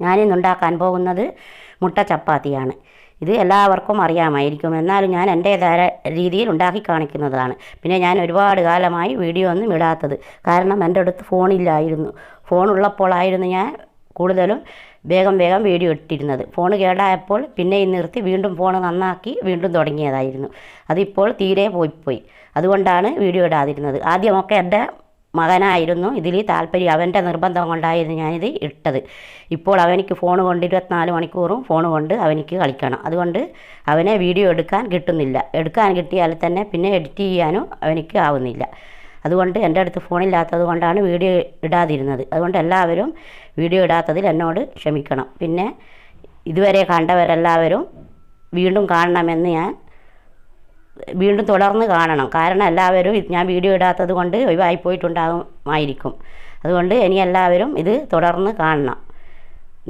ഞാനിന്ന് ഉണ്ടാക്കാൻ പോകുന്നത് മുട്ട ചപ്പാത്തിയാണ്. ഇത് എല്ലാവർക്കും അറിയാമായിരിക്കും, എന്നാലും ഞാൻ എൻ്റേതായ രീതിയിൽ ഉണ്ടാക്കി കാണിക്കുന്നതാണ്. പിന്നെ ഞാൻ ഒരുപാട് കാലമായി വീഡിയോ ഒന്നും ഇടാത്തത്, കാരണം എൻ്റെ അടുത്ത് ഫോണില്ലായിരുന്നു. ഫോണുള്ളപ്പോഴായിരുന്നു ഞാൻ കൂടുതലും വേഗം വീഡിയോ ഇട്ടിരുന്നത്. ഫോൺ കേടായപ്പോൾ പിന്നെയും നിർത്തി വീണ്ടും ഫോൺ നന്നാക്കി വീണ്ടും തുടങ്ങിയതായിരുന്നു. അതിപ്പോൾ തീരെ പോയി. അതുകൊണ്ടാണ് വീഡിയോ ഇടാതിരുന്നത്. ആദ്യമൊക്കെ എൻ്റെ മകനായിരുന്നു ഇതിൽ താല്പര്യം, അവൻ്റെ നിർബന്ധം കൊണ്ടായിരുന്നു ഞാനിത് ഇട്ടത്. ഇപ്പോൾ അവനിക്ക് ഫോൺ കൊണ്ട് 24 മണിക്കൂറും ഫോൺ കൊണ്ട് അവനിക്ക് കളിക്കണം. അതുകൊണ്ട് അവനെ വീഡിയോ എടുക്കാൻ കിട്ടുന്നില്ല. എടുക്കാൻ കിട്ടിയാൽ തന്നെ പിന്നെ എഡിറ്റ് ചെയ്യാനും അവനിക്ക് ആവുന്നില്ല. അതുകൊണ്ട് എൻ്റെ അടുത്ത് ഫോണില്ലാത്തത് കൊണ്ടാണ് വീഡിയോ ഇടാതിരുന്നത്. അതുകൊണ്ട് എല്ലാവരും വീഡിയോ ഇടാത്തതിൽ എന്നോട് ക്ഷമിക്കണം. പിന്നെ ഇതുവരെ കണ്ടവരെല്ലാവരും വീണ്ടും കാണണമെന്ന് ഞാൻ വീണ്ടും തുടർന്ന് കാണണം. കാരണം എല്ലാവരും ഞാൻ വീഡിയോ ഇടാത്തത് കൊണ്ട് ഒഴിവായിപ്പോയിട്ടുണ്ടാകുമായിരിക്കും. അതുകൊണ്ട് ഇനി എല്ലാവരും ഇത് തുടർന്ന് കാണണം.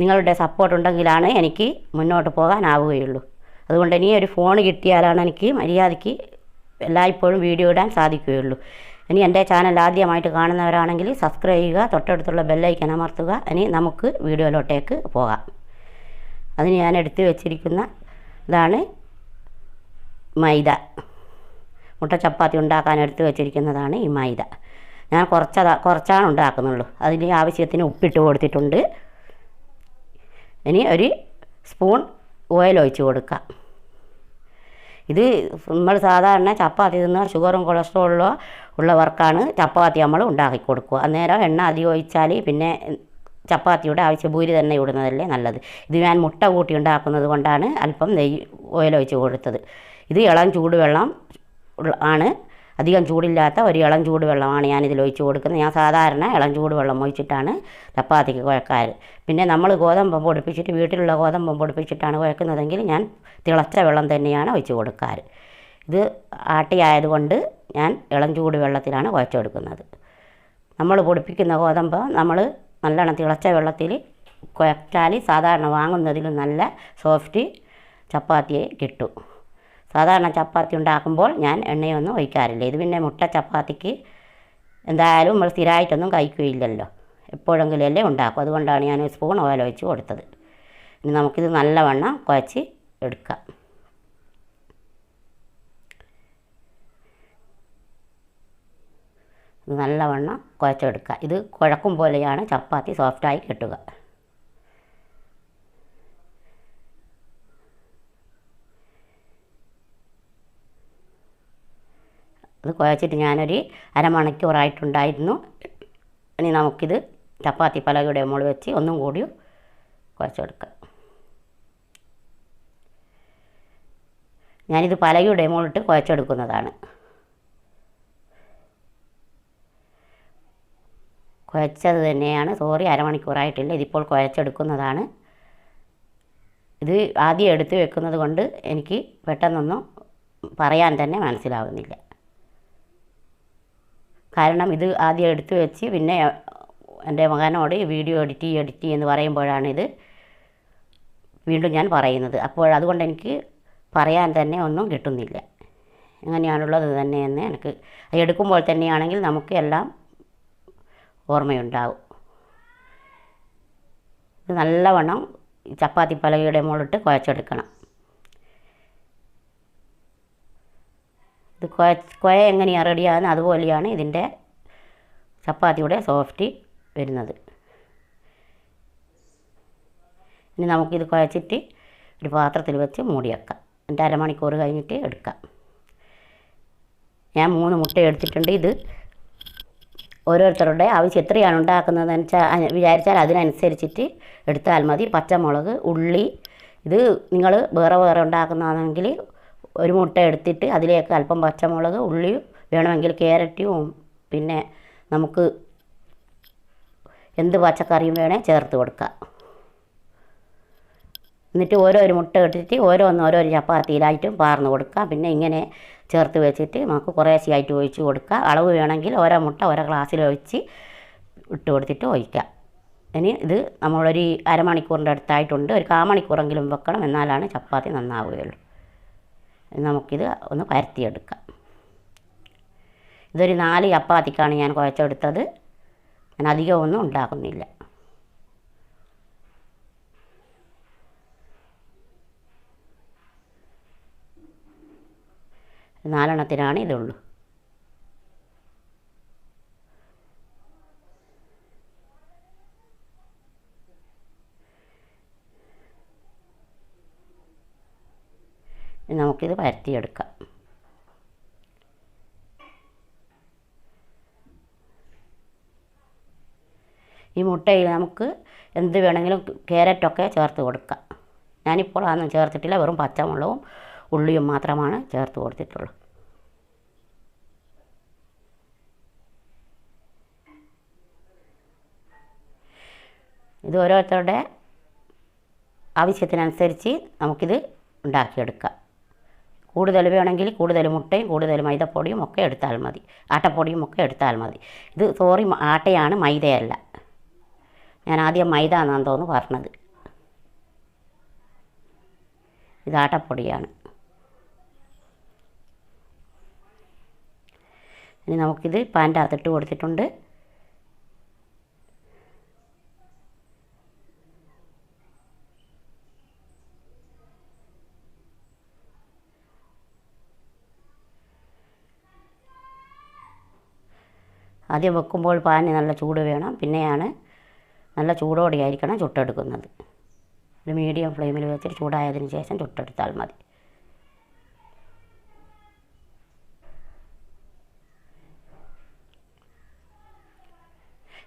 നിങ്ങളുടെ സപ്പോർട്ട് ഉണ്ടെങ്കിലാണ് എനിക്ക് മുന്നോട്ട് പോകാനാവുകയുള്ളൂ. അതുകൊണ്ട് ഇനി ഒരു ഫോൺ കിട്ടിയാലാണ് എനിക്ക് മര്യാദയ്ക്ക് എല്ലായ്പ്പോഴും വീഡിയോ ഇടാൻ സാധിക്കുകയുള്ളൂ. ഇനി എൻ്റെ ചാനൽ ആദ്യമായിട്ട് കാണുന്നവരാണെങ്കിൽ സബ്സ്ക്രൈബ് ചെയ്യുക, തൊട്ടടുത്തുള്ള ബെല്ലൈക്കൻ അമർത്തുക. ഇനി നമുക്ക് വീഡിയോയിലോട്ടേക്ക് പോകാം. അതിന് ഞാൻ എടുത്ത് വെച്ചിരിക്കുന്ന ഇതാണ് മൈദ. മുട്ട ചപ്പാത്തി ഉണ്ടാക്കാൻ എടുത്ത് വെച്ചിരിക്കുന്നതാണ് ഈ മൈദ. ഞാൻ കുറച്ചാണ് ഉണ്ടാക്കുന്നുള്ളൂ. അതിന് ആവശ്യത്തിന് ഉപ്പിട്ട് കൊടുത്തിട്ടുണ്ട്. ഇനി ഒരു സ്പൂൺ ഓയിൽ ഒഴിച്ച് കൊടുക്കാം. ഇത് നമ്മൾ സാധാരണ ചപ്പാത്തി തിന്നാൽ ഷുഗറും കൊളസ്ട്രോളും ഉള്ളവർക്കാണ് ചപ്പാത്തി നമ്മൾ ഉണ്ടാക്കി കൊടുക്കുക. അന്നേരം എണ്ണ അധികം ഒഴിച്ചാൽ പിന്നെ ചപ്പാത്തിയുടെ ആവശ്യം ഭൂരി തന്നെ ഇടുന്നതല്ലേ നല്ലത്. ഇത് ഞാൻ മുട്ട കൂട്ടി ഉണ്ടാക്കുന്നത് കൊണ്ടാണ് അല്പം നെയ്യ് ഓയിൽ ഒഴിച്ച് കൊടുത്തത്. ഇത് ഇളം ചൂടുവെള്ളം ആണ്, അധികം ചൂടില്ലാത്ത ഒരു ഇളം ചൂടുവെള്ളമാണ് ഞാനിതിൽ ഒഴിച്ച് കൊടുക്കുന്നത്. ഞാൻ സാധാരണ ഇളം ചൂടുവെള്ളം ഒഴിച്ചിട്ടാണ് ചപ്പാത്തിക്ക് കുഴക്കാറ്. പിന്നെ നമ്മൾ ഗോതമ്പ് പൊടിപ്പിച്ചിട്ട് വീട്ടിലുള്ള ഗോതമ്പ് പൊടിപ്പിച്ചിട്ടാണ് കുഴക്കുന്നതെങ്കിൽ ഞാൻ തിളച്ച വെള്ളം തന്നെയാണ് ഒഴിച്ച് കൊടുക്കാറ്. ഇത് ആട്ടിയായതുകൊണ്ട് ഞാൻ ഇളം ചൂടുവെള്ളത്തിലാണ് കുഴച്ചെടുക്കുന്നത്. നമ്മൾ പൊടിപ്പിക്കുന്ന ഗോതമ്പ് നമ്മൾ നല്ലോണം തിളച്ച വെള്ളത്തിൽ കുഴച്ചാൽ സാധാരണ വാങ്ങുന്നതിലും നല്ല സോഫ്റ്റ് ചപ്പാത്തിയെ കിട്ടും. സാധാരണ ചപ്പാത്തി ഉണ്ടാക്കുമ്പോൾ ഞാൻ എണ്ണയൊന്നും ഒഴിക്കാറില്ല. ഇത് പിന്നെ മുട്ട ചപ്പാത്തിക്ക് എന്തായാലും നമ്മൾ സ്ഥിരമായിട്ടൊന്നും കഴിക്കുകയില്ലല്ലോ, എപ്പോഴെങ്കിലും അല്ലേ ഉണ്ടാക്കും. അതുകൊണ്ടാണ് ഞാൻ ഒരു സ്പൂൺ ഓയിൽ ഒഴിച്ച് കൊടുത്തത്. ഇനി നമുക്കിത് നല്ലവണ്ണം കുഴച്ച് എടുക്കാം. ഇത് നല്ലവണ്ണം കുഴച്ചെടുക്കുക. ഇത് കുഴക്കും പോലെയാണ് ചപ്പാത്തി സോഫ്റ്റായി കിട്ടുക. അത് കുഴച്ചിട്ട് ഞാനൊരു അരമണിക്കൂറായിട്ടുണ്ടായിരുന്നു. ഇനി നമുക്കിത് ചപ്പാത്തി പലകയുടെ മുകളിൽ വെച്ച് ഒന്നും കൂടി കുഴച്ചെടുക്കാം. ഞാനിത് പലകയുടെ മുകളിലിട്ട് കുഴച്ചെടുക്കുന്നതാണ്. കുഴച്ചത് തന്നെയാണ്, അരമണിക്കൂറായിട്ടില്ല, ഇതിപ്പോൾ കുഴച്ചെടുക്കുന്നതാണ്. ഇത് ആദ്യം എടുത്ത് വെക്കുന്നത് കൊണ്ട് എനിക്ക് പെട്ടെന്നൊന്നും പറയാൻ തന്നെ മനസ്സിലാവുന്നില്ല. കാരണം ഇത് ആദ്യം എടുത്ത് വെച്ച് പിന്നെ എൻ്റെ മകനോട് വീഡിയോ എഡിറ്റ് എന്ന് പറയുമ്പോഴാണ് ഇത് വീണ്ടും ഞാൻ പറയുന്നത്. അപ്പോൾ അതുകൊണ്ട് എനിക്ക് പറയാൻ തന്നെ ഒന്നും കിട്ടുന്നില്ല. എങ്ങനെയാണുള്ളത് തന്നെയെന്ന് എനിക്ക് എടുക്കുമ്പോൾ തന്നെയാണെങ്കിൽ നമുക്ക് എല്ലാം ഓർമ്മയുണ്ടാവും. ഇത് നല്ലവണ്ണം ചപ്പാത്തി പലകയുടെ മുകളിലിട്ട് കുഴച്ചെടുക്കണം. ഇത് കുഴ എങ്ങനെയാണ് റെഡിയാകുന്നത് അതുപോലെയാണ് ഇതിൻ്റെ ചപ്പാത്തിയുടെ സോഫ്റ്റ് വരുന്നത്. ഇനി നമുക്കിത് കുഴച്ചിട്ട് ഒരു പാത്രത്തിൽ വെച്ച് മൂടി വെക്കാം. എന്നിട്ട് അരമണിക്കൂർ കഴിഞ്ഞിട്ട് എടുക്കാം. ഞാൻ 3 മുട്ട എടുത്തിട്ടുണ്ട്. ഇത് ഓരോരുത്തരുടെ ആവശ്യം എത്രയാണ് ഉണ്ടാക്കുന്നതെന്ന് വിചാരിച്ചാൽ അതിനനുസരിച്ചിട്ട് എടുത്താൽ മതി. പച്ചമുളക്, ഉള്ളി, ഇത് നിങ്ങൾ വേറെ ഉണ്ടാക്കുന്നതാണെങ്കിൽ ഒരു മുട്ട എടുത്തിട്ട് അതിലേക്ക് അല്പം പച്ചമുളക്, ഉള്ളി, വേണമെങ്കിൽ ക്യാരറ്റും പിന്നെ നമുക്ക് എന്ത് പച്ചക്കറിയും വേണേൽ ചേർത്ത് കൊടുക്കാം. എന്നിട്ട് ഓരോ മുട്ട എടുത്തിട്ട് ഓരോ ചപ്പാത്തിയിലായിട്ടും പാർന്ന് കൊടുക്കാം. പിന്നെ ഇങ്ങനെ ചേർത്ത് വെച്ചിട്ട് നമുക്ക് കുറേശ്ശെയായിട്ട് ഒഴിച്ച് കൊടുക്കുക. അളവ് വേണമെങ്കിൽ ഓരോ മുട്ട ഓരോ ഗ്ലാസ്സിൽ ഒഴിച്ച് ഇട്ട് കൊടുത്തിട്ട് ഒഴിക്കാം. ഇനി ഇത് നമ്മളൊരു അരമണിക്കൂറിൻ്റെ അടുത്തായിട്ടുണ്ട്. ഒരു 1/4 മണിക്കൂറെങ്കിലും വെക്കണം, എന്നാലാണ് ചപ്പാത്തി നന്നാവുകയുള്ളൂ. നമുക്കിത് ഒന്ന് പരത്തിയെടുക്കാം. ഇതൊരു 4 ചപ്പാത്തിക്കാണ് ഞാൻ കുഴച്ചെടുത്തത്. ഞാൻ അധികമൊന്നും ഉണ്ടാക്കുന്നില്ല. 4 ഇതുള്ളൂ. നമുക്കിത് പരത്തിയെടുക്കാം. ഈ മുട്ടയിൽ നമുക്ക് എന്ത് വേണമെങ്കിലും ക്യാരറ്റൊക്കെ ചേർത്ത് കൊടുക്കാം. ഞാനിപ്പോൾ അതൊന്നും ചേർത്തിട്ടില്ല, വെറും പച്ചമുളകും ഉള്ളിയും മാത്രമാണ് ചേർത്ത് കൊടുത്തിട്ടുള്ളത്. ഇത് ഓരോരുത്തരുടെ ആവശ്യത്തിനനുസരിച്ച് നമുക്കിത് ഉണ്ടാക്കിയെടുക്കാം. കൂടുതൽ വേണമെങ്കിൽ കൂടുതൽ മുട്ടയും കൂടുതൽ മൈദപ്പൊടിയും ഒക്കെ എടുത്താൽ മതി, ആട്ടപ്പൊടിയും ഒക്കെ എടുത്താൽ മതി. ഇത് ആട്ടയാണ്, മൈദയല്ല. ഞാൻ ആദ്യം മൈദ എന്നാന്ന് തോന്നുന്നു പറഞ്ഞത്. ഇത് ആട്ടപ്പൊടിയാണ്. ഇനി നമുക്കിത് പാൻ്റെ അകത്തിട്ട് കൊടുത്തിട്ടുണ്ട്. ആദ്യം വെക്കുമ്പോൾ പാന് നല്ല ചൂട് വേണം, പിന്നെയാണ് നല്ല ചൂടോടെ ആയിരിക്കണം ചുട്ടെടുക്കുന്നത്. ഒരു മീഡിയം ഫ്ലെയിമിൽ വെച്ചിട്ട് ചൂടായതിന് ശേഷം ചുട്ടെടുത്താൽ മതി.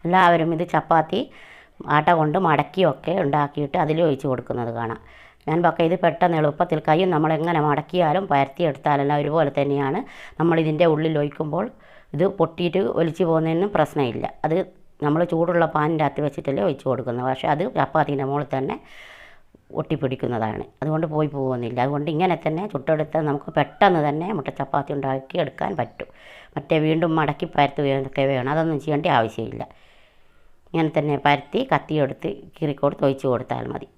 എല്ലാവരും ഇത് ചപ്പാത്തി ആട്ട കൊണ്ട് മടക്കിയൊക്കെ ഉണ്ടാക്കിയിട്ട് അതിൽ ഒഴിച്ച് കൊടുക്കുന്നത് കാണാം. ഞാൻ പക്ഷേ ഇത് പെട്ടെന്ന് എളുപ്പത്തിൽ കൈയും നമ്മളെങ്ങനെ മടക്കിയാലും പരത്തിയെടുത്താലെല്ലാം ഒരുപോലെ തന്നെയാണ്. നമ്മളിതിൻ്റെ ഉള്ളിൽ ഒഴിക്കുമ്പോൾ ഇത് പൊട്ടിയിട്ട് ഒലിച്ച് പോകുന്നതിനും പ്രശ്നമില്ല. അത് നമ്മൾ ചൂടുള്ള പാനിൻ്റെ അകത്ത് വെച്ചിട്ടല്ലേ ഒഴിച്ച് കൊടുക്കുന്നത്. പക്ഷേ അത് ചപ്പാത്തീൻ്റെ മുകളിൽ തന്നെ ഒട്ടിപ്പിടിക്കുന്നതാണ്, അതുകൊണ്ട് പോയി പോകുന്നില്ല. അതുകൊണ്ട് ഇങ്ങനെ തന്നെ ചുട്ടെടുത്താൽ നമുക്ക് പെട്ടെന്ന് തന്നെ മുട്ട ചപ്പാത്തി ഉണ്ടാക്കി എടുക്കാൻ പറ്റും. മറ്റേ വീണ്ടും മടക്കി പരത്തുകയൊക്കെ വേണം, അതൊന്നും ചെയ്യേണ്ട ആവശ്യമില്ല. ഇങ്ങനെ തന്നെ പരത്തി കത്തിയെടുത്ത് കീറിക്കൊടുത്ത് ഒഴിച്ച് കൊടുത്താൽ മതി.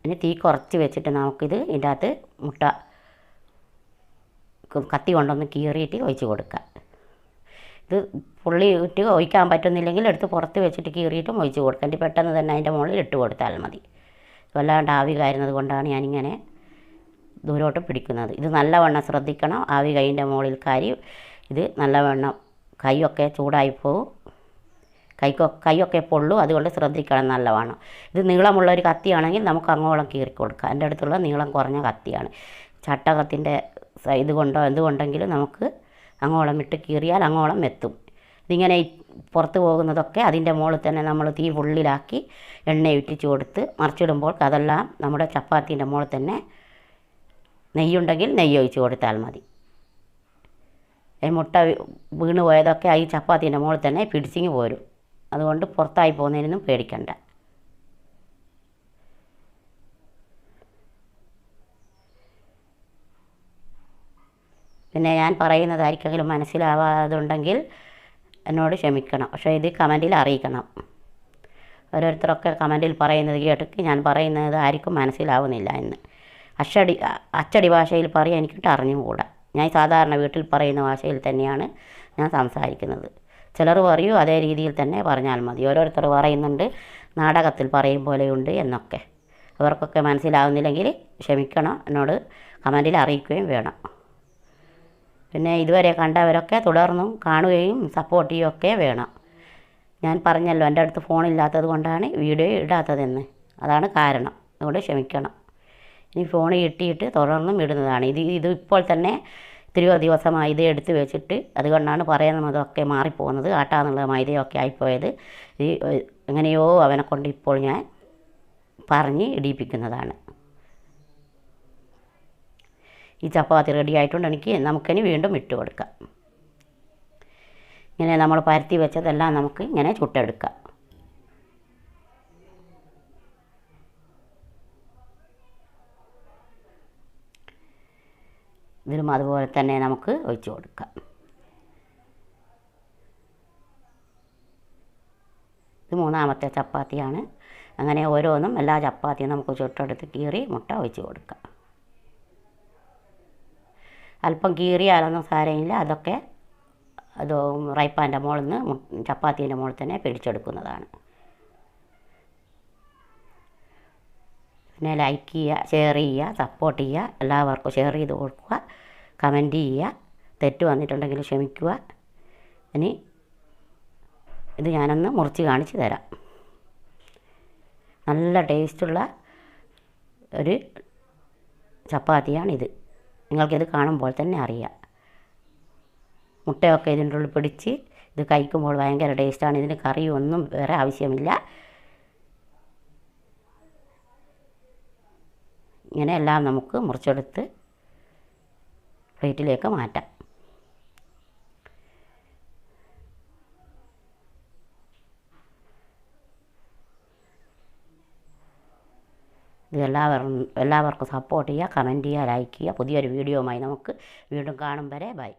ഇനി തീ കുറച്ച് വെച്ചിട്ട് നമുക്കിത് ഇതിൻ്റെ അകത്ത് മുട്ട കത്തി കൊണ്ടൊന്ന് കീറിയിട്ട് ഒഴിച്ച് കൊടുക്കാം. ഇത് പുള്ളി ഇട്ട് ഒഴിക്കാൻ പറ്റുന്നില്ലെങ്കിൽ എടുത്ത് പുറത്ത് വെച്ചിട്ട് കീറിയിട്ടും ഒഴിച്ച് കൊടുക്കാം. എന്നിട്ട് പെട്ടെന്ന് തന്നെ അതിൻ്റെ മുകളിൽ ഇട്ട് കൊടുത്താൽ മതി. വല്ലാണ്ട് ആവി കയറുന്നത് കൊണ്ടാണ് ഞാനിങ്ങനെ ദൂരോട്ട് പിടിക്കുന്നത്. ഇത് നല്ലവണ്ണം ശ്രദ്ധിക്കണം, ആവി കൈൻ്റെ മുകളിൽ കയറി ഇത് നല്ലവണ്ണം കൈയൊക്കെ ചൂടായിപ്പോവും, കൈയൊക്കെ പൊള്ളു. അതുകൊണ്ട് ശ്രദ്ധിക്കണം നല്ലവണ്ണം. ഇത് നീളമുള്ള ഒരു കത്തിയാണെങ്കിൽ നമുക്ക് അങ്ങോളം കീറി കൊടുക്കാം. എൻ്റെ അടുത്തുള്ള നീളം കുറഞ്ഞ കത്തിയാണ്. ചട്ടകത്തിൻ്റെ ഇത് കൊണ്ടോ എന്തുകൊണ്ടെങ്കിലും നമുക്ക് അങ്ങോളം ഇട്ട് കീറിയാൽ അങ്ങോളം എത്തും. ഇതിങ്ങനെ പുറത്ത് പോകുന്നതൊക്കെ അതിൻ്റെ മുകളിൽ തന്നെ നമ്മൾ തീ ഫുള്ളിലാക്കി എണ്ണ ഇട്ടിച്ച് കൊടുത്ത് മറിച്ചിടുമ്പോൾ അതെല്ലാം നമ്മുടെ ചപ്പാത്തീൻ്റെ മുകളിൽ തന്നെ നെയ്യുണ്ടെങ്കിൽ നെയ്യ് ഒഴിച്ച് കൊടുത്താൽ മതി. മുട്ട വീണ് പോയതൊക്കെ ഈ ചപ്പാത്തീൻ്റെ മുകളിൽ തന്നെ പിടിച്ചിങ്ങ് പോരും. അതുകൊണ്ട് പുറത്തായി പോകുന്നതിനൊന്നും പേടിക്കണ്ട. പിന്നെ ഞാൻ പറയുന്നത് ആർക്കെങ്കിലും മനസ്സിലാവാതുണ്ടെങ്കിൽ എന്നോട് ക്ഷമിക്കണം. പക്ഷേ ഇത് കമൻറ്റിൽ അറിയിക്കണം. ഓരോരുത്തരൊക്കെ കമൻറ്റിൽ പറയുന്നത് കേട്ടിട്ട് ഞാൻ പറയുന്നത് ആർക്കും മനസ്സിലാവുന്നില്ല എന്ന്. അച്ചടി ഭാഷയിൽ പറയാൻ എനിക്കിട്ട് അറിഞ്ഞുകൂടാ. ഞാൻ സാധാരണ വീട്ടിൽ പറയുന്ന ഭാഷയിൽ തന്നെയാണ് ഞാൻ സംസാരിക്കുന്നത്. ചിലർ പറയൂ അതേ രീതിയിൽ തന്നെ പറഞ്ഞാൽ മതി. ഓരോരുത്തർ പറയുന്നുണ്ട് നാടകത്തിൽ പറയും പോലെയുണ്ട് എന്നൊക്കെ. അവർക്കൊക്കെ മനസ്സിലാവുന്നില്ലെങ്കിൽ ക്ഷമിക്കണം, എന്നോട് കമൻറ്റിൽ അറിയിക്കുകയും വേണം. പിന്നെ ഇതുവരെ കണ്ടവരൊക്കെ തുടർന്നും കാണുകയും സപ്പോർട്ട് ചെയ്യുകയൊക്കെ വേണം. ഞാൻ പറഞ്ഞല്ലോ എൻ്റെ അടുത്ത് ഫോണില്ലാത്തത് കൊണ്ടാണ് വീഡിയോ ഇടാത്തതെന്ന്, അതാണ് കാരണം. അതുകൊണ്ട് ക്ഷമിക്കണം. ഇനി ഫോൺ കിട്ടിയിട്ട് തുടർന്നും ഇടുന്നതാണ്. ഇത് ഇപ്പോൾ തന്നെ ഇത്രയോ ദിവസമായി ഇത് എടുത്ത് വെച്ചിട്ട്, അതുകൊണ്ടാണ് പറയുന്നതൊക്കെ മാറിപ്പോകുന്നത്. ആട്ടാന്നുള്ള മൈദയൊക്കെ ആയിപ്പോയത്. ഈ എങ്ങനെയോ അവനെ കൊണ്ട് ഇപ്പോൾ ഞാൻ പറഞ്ഞ് ഇടിയിപ്പിക്കുന്നതാണ്. ഈ ചപ്പാത്തി റെഡി ആയിട്ടുണ്ട്. നമുക്കിനി വീണ്ടും ഇട്ട് കൊടുക്കാം. ഇങ്ങനെ നമ്മൾ പരത്തി വെച്ചതെല്ലാം നമുക്ക് ഇങ്ങനെ ചുട്ടെടുക്കാം. ഇതിലും അതുപോലെ തന്നെ നമുക്ക് ഒഴിച്ച് കൊടുക്കാം. ഇത് 3ാമത്തെ ചപ്പാത്തിയാണ്. അങ്ങനെ ഓരോന്നും എല്ലാ ചപ്പാത്തിയും നമുക്ക് ചുട്ടെടുത്ത് കീറി മുട്ട ഒഴിച്ച് കൊടുക്കാം. അല്പം കീറിയാലൊന്നും സാരമില്ല, അതൊക്കെ അത് ഫ്രൈ പാൻ്റെ മുകളിൽ നിന്ന് ചപ്പാത്തീൻ്റെ മുകളിൽ തന്നെ പിടിച്ചെടുക്കുന്നതാണ്. പിന്നെ ലൈക്ക് ചെയ്യുക, ഷെയർ ചെയ്യുക, സപ്പോർട്ട് ചെയ്യുക. എല്ലാവർക്കും ഷെയർ ചെയ്ത് കൊടുക്കുക, കമൻറ്റ് ചെയ്യുക. തെറ്റ് വന്നിട്ടുണ്ടെങ്കിൽ ക്ഷമിക്കുക. ഇനി ഇത് ഞാനൊന്ന് മുറിച്ച് കാണിച്ച് തരാം. നല്ല ടേസ്റ്റുള്ള ഒരു ചപ്പാത്തിയാണിത്. നിങ്ങൾക്കിത് കാണുമ്പോൾ തന്നെ അറിയാം. മുട്ടയൊക്കെ ഇതിൻ്റെ ഉള്ളിൽ പിടിച്ച് ഇത് കഴിക്കുമ്പോൾ ഭയങ്കര ടേസ്റ്റാണ്. ഇതിന് കറിയൊന്നും വേറെ ആവശ്യമില്ല. ഇങ്ങനെ എല്ലാം നമുക്ക് മുറിച്ചെടുത്ത് പ്ലേറ്റിലേക്ക് മാറ്റാം. ഇത് എല്ലാവർക്കും സപ്പോർട്ട് ചെയ്യുക, കമൻറ്റ് ചെയ്യുക, ലൈക്ക് ചെയ്യുക. പുതിയൊരു വീഡിയോയുമായി നമുക്ക് വീണ്ടും കാണും വരെ ബൈ.